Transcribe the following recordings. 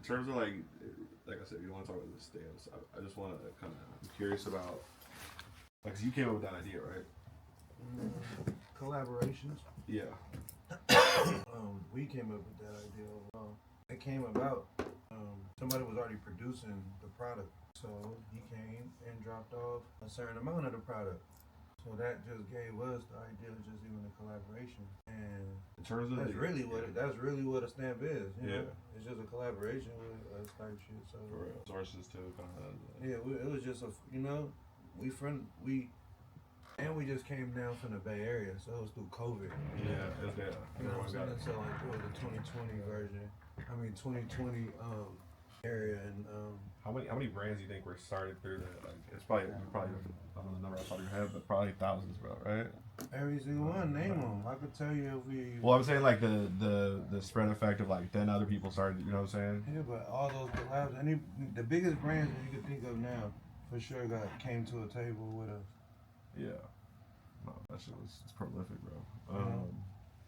in terms of like I said, you don't want to talk about the stamps. I just want to kind of, I'm curious about, like, 'cause you came up with that idea, right? Collaborations. Yeah. We came up with that idea. It came about. Somebody was already producing the product, so he came and dropped off a certain amount of the product. So that just gave us the idea of just even a collaboration, and In terms of that's really what a stamp is. You know? Yeah. It's just a collaboration with us type shit. So for real. Sources too, kind of. yeah, it was just we just came down from the Bay Area, so it was through COVID. Yeah, it's that. You know what I'm saying? So like it was the 2020 version. 2020 area, and How many brands do you think were started through that? Like, it's probably I don't know the number off the top of your head, but probably thousands, bro. Right? every single one, name them. I could tell you if we. Well, I'm saying like the spread effect of like then other people started. You know what I'm saying? Yeah, but all those collabs, the biggest brands that you could think of now, for sure, came to a table with us. Yeah. No, that shit it's prolific, bro.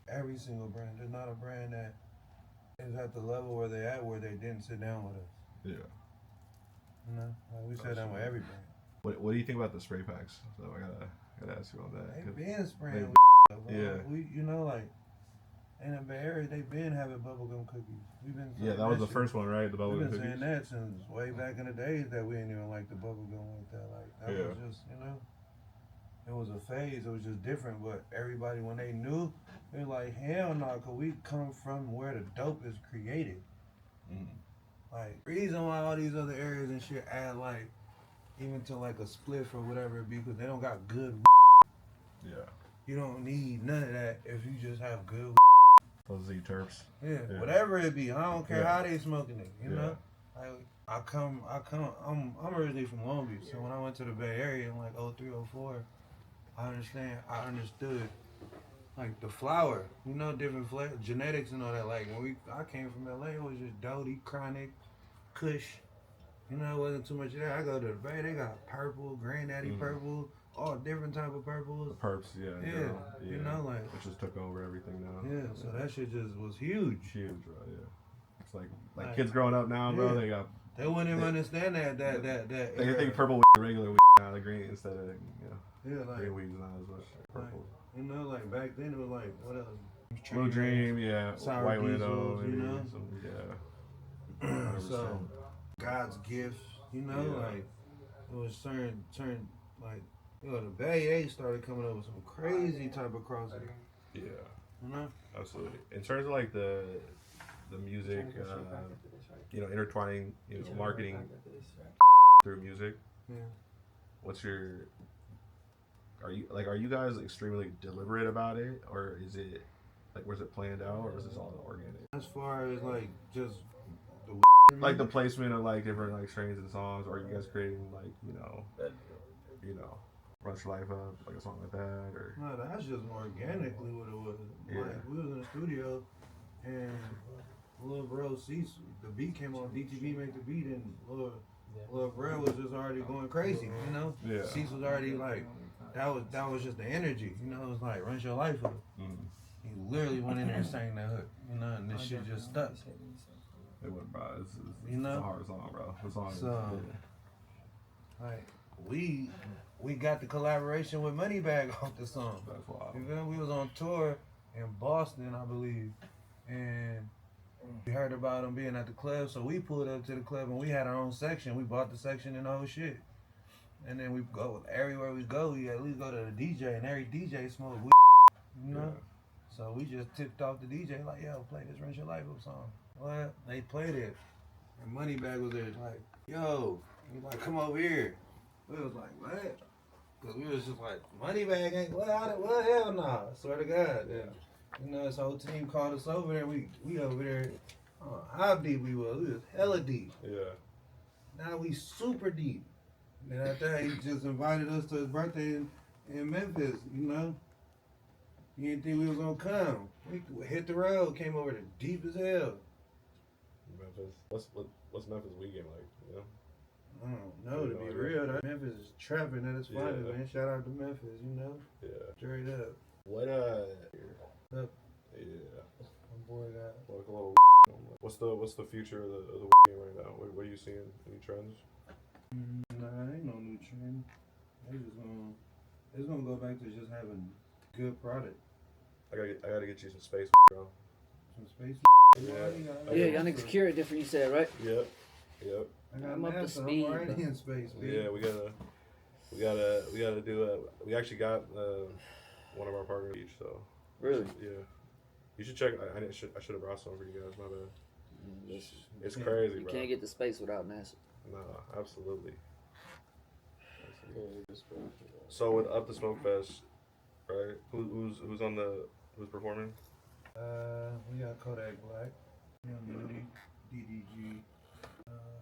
Every single brand. There's not a brand that is at the level where they at where they didn't sit down with us. Yeah. You know, like we sat down with every brand. What do you think about the spray packs? So I gotta ask you on that. They been spraying. Yeah. We like in the Bay Area, they been having bubblegum cookies. We've been. Yeah, that was the first one, right? The bubblegum We've been cookies. saying that since way back in the days that we didn't even like the bubblegum like that. Like that was just, it was a phase. It was just different. But everybody, when they knew, they were like, hell no, cause we come from where the dope is created. Like, reason why all these other areas and shit add like, even to like a spliff or whatever it be, because they don't got good. Yeah. You don't need none of that if you just have good. Those Z terps. Yeah, whatever it be. I don't care how they smoking it. You know. Like I'm originally from Long Beach, so when I went to the Bay Area in like 03, 04, I understood like the flower, different flavor, genetics and all that. Like when I came from LA, it was just Doty, Chronic, Kush. It wasn't too much of that. I go to the Bay, they got purple, granddaddy purple, all different type of purples. The perps, yeah. Like which just took over everything now. Yeah, so that shit just was huge. Huge, bro. Yeah. It's like kids growing up now, bro. They wouldn't even understand that. They think purple weed, regular weed, now the green instead of like green weed's not as much purple. Like back then it was like what else? Blue Dream, Sour White Diesels, Widow, So God's gift, like it was certain like the Bay A started coming up with some crazy type of crossing. Yeah. Absolutely. In terms of like the music, intertwining, marketing through music. Yeah. Are you guys extremely deliberate about it, or is it like was it planned out, or is this all organic? As far as like just like the placement of like different like strains and songs, or are you guys creating like Runtz Your Life Up, like a song like that, or no, that's just organically what it was. Yeah. Like we was in the studio and Lil Bro Cease, the beat came on, DTV made the beat, and Lil Bro was just already going crazy, Yeah. Cease was already like, that was just the energy, it was like Runtz Your Life Up. He literally went in there and sang that hook, and this shit just stuck. It went, bro. It's a hard song, bro. The song So, like, we got the collaboration with Moneybagg off the song. That's wild. You feel me? We was on tour in Boston, I believe, and we heard about him being at the club, so we pulled up to the club and we had our own section. We bought the section and the whole shit. And then we go everywhere we go. We at least go to the DJ, and every DJ smoke weed, Yeah. So we just tipped off the DJ like, yo, play this Runtz Your Life Up song. What? They played it, and Moneybagg was there like, yo, he's like, come over here. We was like, what? Cause we was just like, Moneybagg ain't what? Hell no! I swear to God. Yeah. This whole team called us over there. We over there. How deep we was? We was hella deep. Yeah. Now we super deep. And after that, he just invited us to his birthday in Memphis. He didn't think we was gonna come. We hit the road, came over there deep as hell. Memphis. What's Memphis weekend like? I don't know, to be real. Memphis is trapping at its finest, man. Shout out to Memphis, Yeah. Straight up. What Up. Yeah. My boy got. Like a little. What's the future of the game right now? What are you seeing? Any trends? Nah, ain't no new trend. It's gonna go back to just having good product. I gotta get you some space, bro. Some space. Yeah, y'all niggas carry it different. You said right? Yep. I'm up to speed. I'm already in space. Yeah, we gotta do we actually got one of our partners each, so. Really? Yeah. You should check. I should have brought some for you guys. My bad. It's You crazy, bro. can't get the space without NASA. No, absolutely. So with Up the Smoke Fest, right? Who's performing? We got Kodak Black, Young Moody, DDG,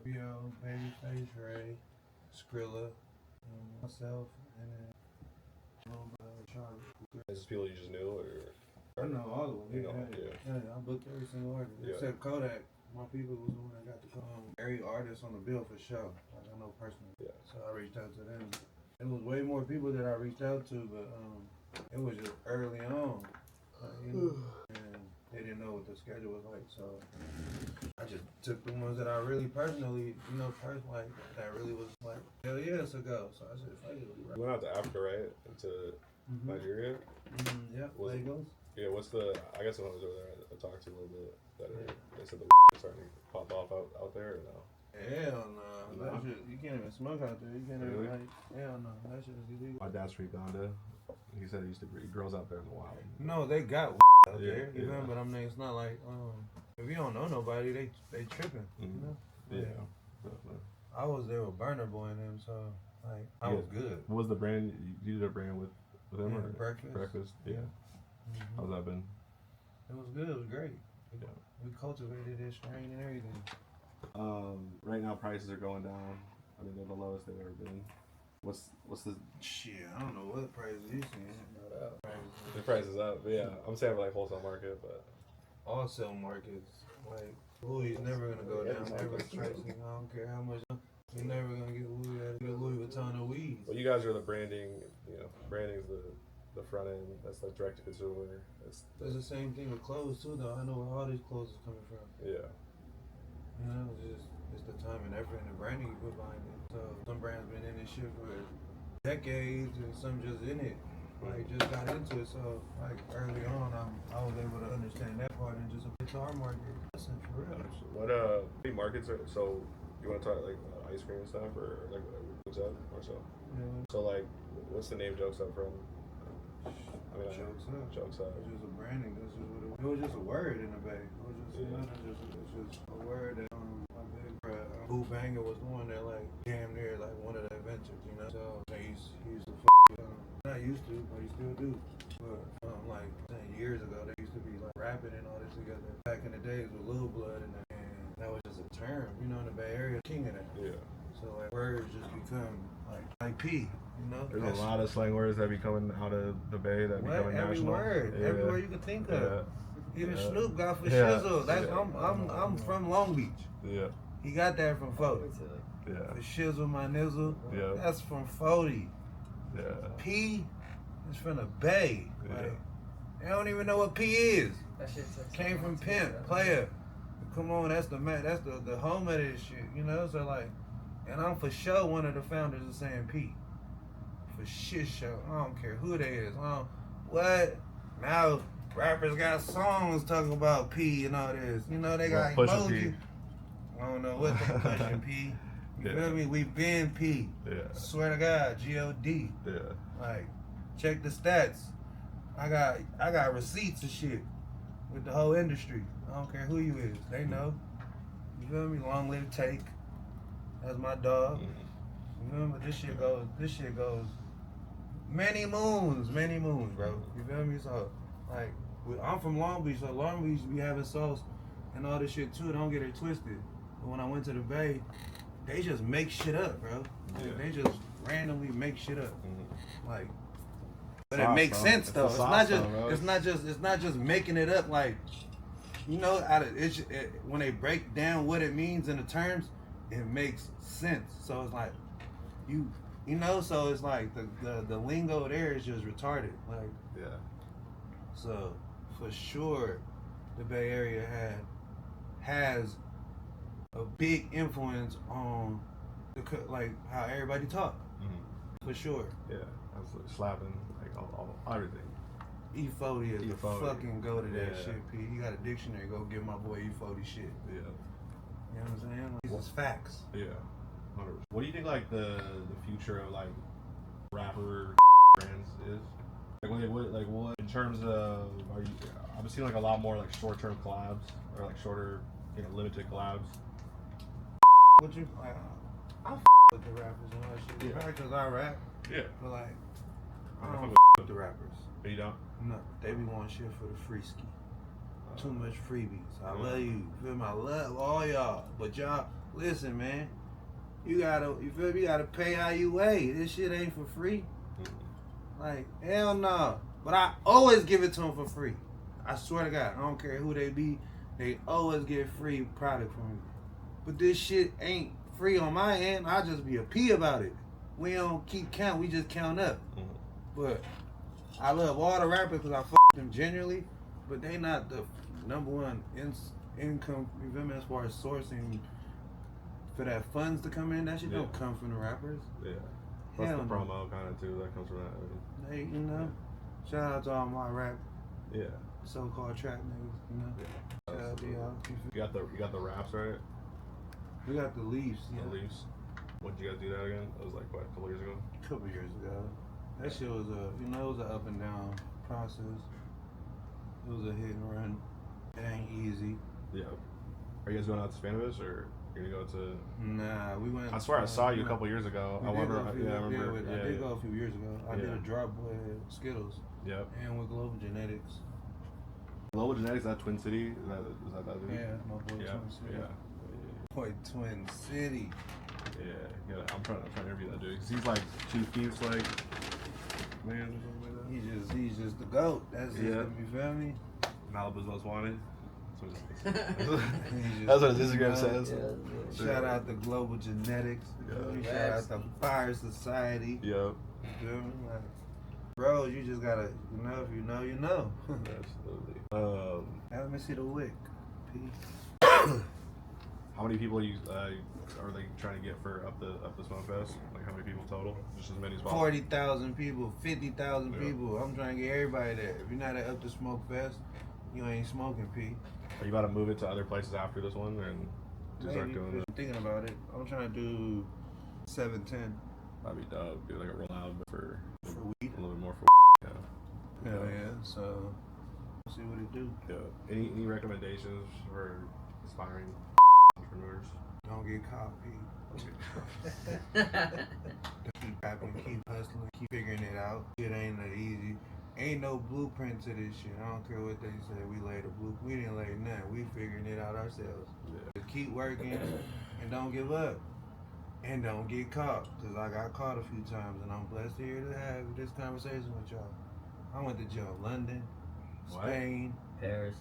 Rio, Babyface, Ray, Skrilla, myself, and then Charlie. Is this people you just knew, or? I know all of them. You know, I booked every single artist except Kodak. My people was the one that got to come. Every artist on the bill for show. Like I know personally. Yeah. So I reached out to them. It was way more people that I reached out to, but it was just early on, and they didn't know what the schedule was like. So I just took the ones that I really personally, like that really was like hell yes to go. So I said, fuck it. You went out to Africa, right? Into Nigeria. Yep. Lagos. Yeah. I guess when I was over there, I talked to you a little bit. They said the starting to pop off out there, or no? Hell no. That shit, you can't even smoke out there. You can't even hell no. That shit is illegal. My dad's from Uganda. He said he used to breed girls out there in the wild. No, they got out there. You know, but I mean, it's not like if you don't know nobody, they tripping. You know? Yeah. I was there with Burner Boy and them, so like I was good. What was the brand you did a brand with them or Breakfast? Yeah. How's that been? It was good. It was great. Yeah. We cultivated this strain and everything. Right now prices are going down. I mean, they're the lowest they've ever been. What's the shit? I don't know what prices you seeing. The price is up. But yeah, I'm saying for like wholesale market, but all sell markets like Louis never gonna go down. Never pricing. I don't care how much. You're never gonna get Louis Vuitton of weed. Well, you guys are the branding. Branding's the front end. That's like direct to consumer. It's the same thing with clothes too, though. I know where all these clothes is coming from. Yeah. It's the time and effort and the branding you put behind it. So some brands been in this shit for decades, and some just in it, like just got into it. So like early on, I was able to understand that part and just apply to our market. Listen, for real. What markets are so? You want to talk like ice cream and stuff, or like Jokes Up or so? Yeah. So like, what's the name Jokes Up from? I mean, Jokes Up. It's just a branding. That's just what it was just a word in the Bay. It was just, it's just a word that my big bro, Boo Banger was the one that like damn near like one of the inventors, So he used to not used to, but he still do. But like 10 years ago, they used to be like rapping and all this together. Back in the days with Lil Blood and that was just a term, in the Bay Area, king of that. Yeah. So like words just become like P, There's a lot of slang words that be coming out of the Bay that becoming national. Every word, everywhere you can think of. Even Snoop got for shizzle. I'm from Long Beach. Yeah. He got that from 40. Yeah. For shizzle, my nizzle. Yeah. That's from 40. Yeah. P is from the Bay. Yeah. Like, they don't even know what P is. That shit came from pimp, player. Come on, that's the home of this shit, So like, and I'm for sure one of the founders of saying P. For shit show. I don't care who they is. What? Now rappers got songs talking about P and all this. They got emoji. I don't know what they pushing P. You feel me? We been P. Yeah. Swear to God, G-O-D. Yeah. Like, check the stats. I got receipts and shit with the whole industry. I don't care who you is. They know. You feel me? Long live Take. That's my dog. You feel me? This shit goes many moons, bro. You feel me? So, like, I'm from Long Beach, so Long Beach be having sauce and all this shit too. Don't get it twisted. But when I went to the Bay, they just make shit up, bro. Yeah. They just randomly make shit up. Like, but sauce, it makes sense though. It's not just making it up. Like, when they break down what it means in the terms, it makes sense. So it's like so it's like the lingo there is just retarded. Like, yeah. So for sure, the Bay Area has a big influence on like how everybody talk. For sure. Yeah, absolutely. Slapping, like all everything. E40 is E40. fucking go to that Yeah. shit, P. You got a dictionary, go give my boy E40 shit. Yeah. You know what I'm saying? Like, it's facts. Yeah. 100%. What do you think like the future of like rapper brands is? Like what in terms of I've been seeing like a lot more like short term collabs or like shorter, limited collabs. What you I with the rappers and all that shit. Yeah. Probably because I rap. Yeah. But like I don't with the rappers. But you don't? No, they be wanting shit for the free ski. Too much freebies. I love you. Feel me? I love all y'all. But y'all, listen, man. You feel me? You gotta pay how you weigh. This shit ain't for free. Like, hell no. But I always give it to them for free. I swear to God. I don't care who they be. They always get free product from me. But this shit ain't free on my end. I just be a P about it. We don't keep count. We just count up. But I love all the rappers because I fuck them genuinely. But they not the number one income, you feel me, as far as sourcing for that funds to come in. That shit don't come from the rappers. Yeah. Plus Hell the no. promo kind of too. That comes from that. They, shout out to all my rap, Yeah. so-called trap niggas, Shout out to y'all. You got the raps right. We got the Leafs, The Leafs. When did you guys do that again? It was like what, a couple years ago. A couple years ago. That shit was it was an up and down process. It was a hit and run. It ain't easy. Yeah. Are you guys going out to Spanish or you're gonna go to? Nah, we went. I swear I saw you a couple years ago. I wonder. I remember. I did go a few years ago. I did a drop with Skittles. Yep. And with Global Genetics. Global Genetics, that Twin City? Is that dude? Yeah, my boy Twin City. Yeah. Boy Twin City. Yeah. I'm trying to interview that dude because he's like Chief Keef's like man or something like that. He's just the GOAT. That's just you feel me? Malibu's Most Wanted. That's what his Instagram says. Yeah. Shout out to Global Genetics. Yeah. Shout out to Fire Society. Yep. You feel me? Like, bro, you just gotta, if you know, you know. Absolutely. Let me see the wick. Peace. How many people are they trying to get for up the Smoke Fest? Like how many people total? Just as many as possible. 40,000 people, 50,000 people. I'm trying to get everybody there. If you're not at Up the Smoke Fest, you ain't smoking, P. Are you about to move it to other places after this one, and just start doing it? I'm thinking about it. I'm trying to do 710. That'd be dope. Do like a rollout for weed. A little bit more for yeah. Hell yeah. So we'll see what it do. Yeah. Any recommendations for aspiring entrepreneurs? Don't get caught, P. Keep rapping, keep hustling, keep figuring it out. Shit ain't that easy. Ain't no blueprint to this shit. I don't care what they say. We laid a blueprint. We didn't lay nothing. We figuring it out ourselves. Yeah. Just keep working and don't give up. And don't get caught. Because I got caught a few times and I'm blessed here to have this conversation with y'all. I went to jail. London, Spain, Paris.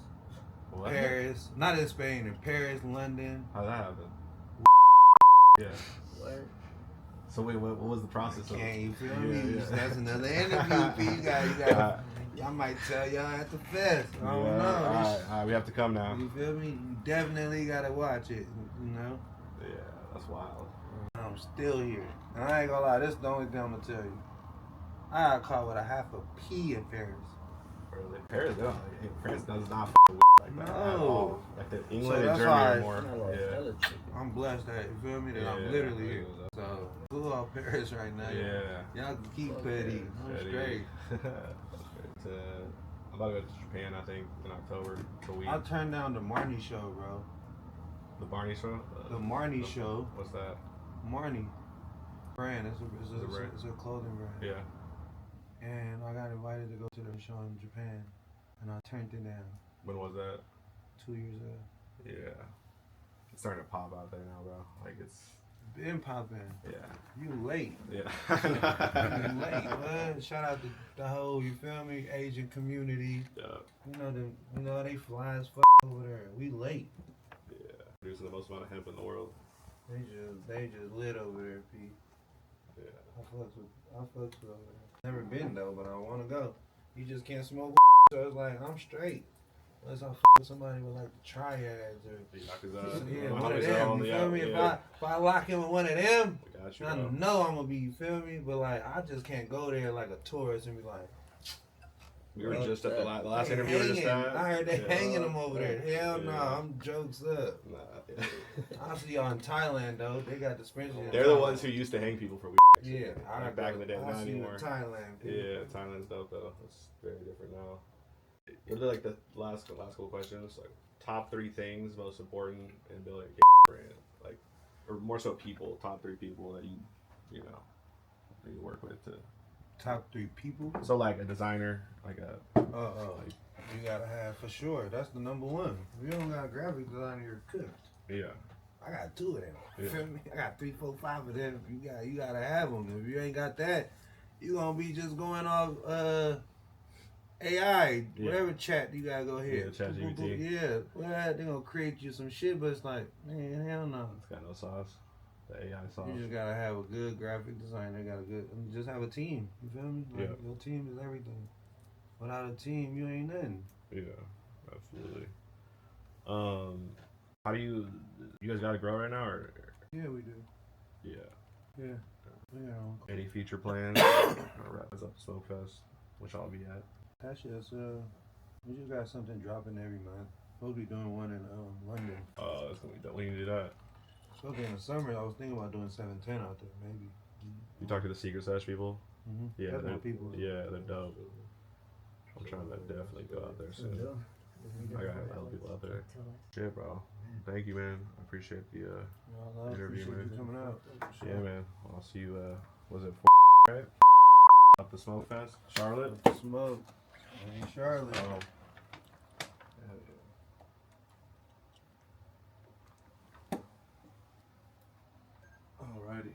What? Paris. Not in Spain, in Paris, London. How'd that happen? Yeah. What? So wait, what was the process of it? You feel me? Yeah. That's another interview, P. You got. I might tell y'all at the fest. I don't know. All right, we have to come now. You feel me? You definitely gotta watch it. Yeah, that's wild. I'm still here. And I ain't gonna lie, this is the only thing I'm gonna tell you. I got caught with a half a P in Paris. Really? Paris, France does not like that at No. all. Like the England So and that's Germany why are more. Yeah. I'm blessed that, you feel me, that I'm literally here. So, cool off Paris right now. Yeah. Y'all can keep petty. I'm straight. I'm about to go to Japan, I think, in October for a week. I turned down the Marnie show, bro. The Barney show? The Marnie show. What's that? Marnie brand. It's a clothing brand. Yeah. And I got invited to go to the show in Japan, and I turned it down. When was that? 2 years ago. Yeah. It's starting to pop out there now, bro. Like it's been popping. Yeah. You late. Yeah. You late, man. Shout out to the whole, you feel me, Asian community. Yeah. They fly as over there. We late. Yeah. Producing the most amount of hemp in the world. They just lit over there, Pete. Yeah. I fucks with over there. Never been though, but I wanna go. You just can't smoke, so it's like I'm straight. unless I with somebody with like the triads or Yakuza. one of them. You feel me? If I lock in with one of them, Got you, I know I'm gonna be. You feel me? But like, I just can't go there like a tourist and be like. We were just at the last interview. I heard they hanging them over there. Hell no, I'm jokes up. Nah. I see y'all in Thailand though. They got the suspension. They're the ones who used to hang people for weed. Yeah, like back in the day, not anymore. Thailand. Yeah, Thailand's dope though. It's very different now. What are like the last couple questions? Like top 3 things most important in building a brand, like, or more so people. Top 3 people that you know that you work with to. Top 3 people. So like a designer, like a. Like, you gotta have for sure. That's the number one. If you don't got a graphic designer, you're cooked. Yeah. I got 2 of them. You feel me? I got 3, 4, 5 of them. You gotta have them. If you ain't got that, you gonna be just going off AI, whatever chat you gotta go here. Yeah, chat GPT. Yeah, well, they gonna create you some shit, but it's like, man, hell no. It's got no sauce. The AI sauce. You just gotta have a good graphic designer. And just have a team. You feel me? Like, your team is everything. Without a team, you ain't nothing. Yeah, absolutely. How do you guys got to grow right now, or? Yeah, we do. Yeah. Yeah. Any future plans? Wrap us up Smoke Fest, which I'll be at. Actually, we just got something dropping every month. We'll be doing one in London. Oh, that's gonna be dope. We need to do that. Okay, in the summer, I was thinking about doing 710 out there, maybe. You talk to the Secret Sesh people? Mm-hmm. Yeah, they're dope. I'm trying to definitely go out there soon. I got a lot of people out there. Shit, bro. Thank you, man. I appreciate the interview, man. You coming out. Yeah, man. I'll see you. Was it right? Up the Smoke Fest, Charlotte. Smoke. In Charlotte. Alrighty.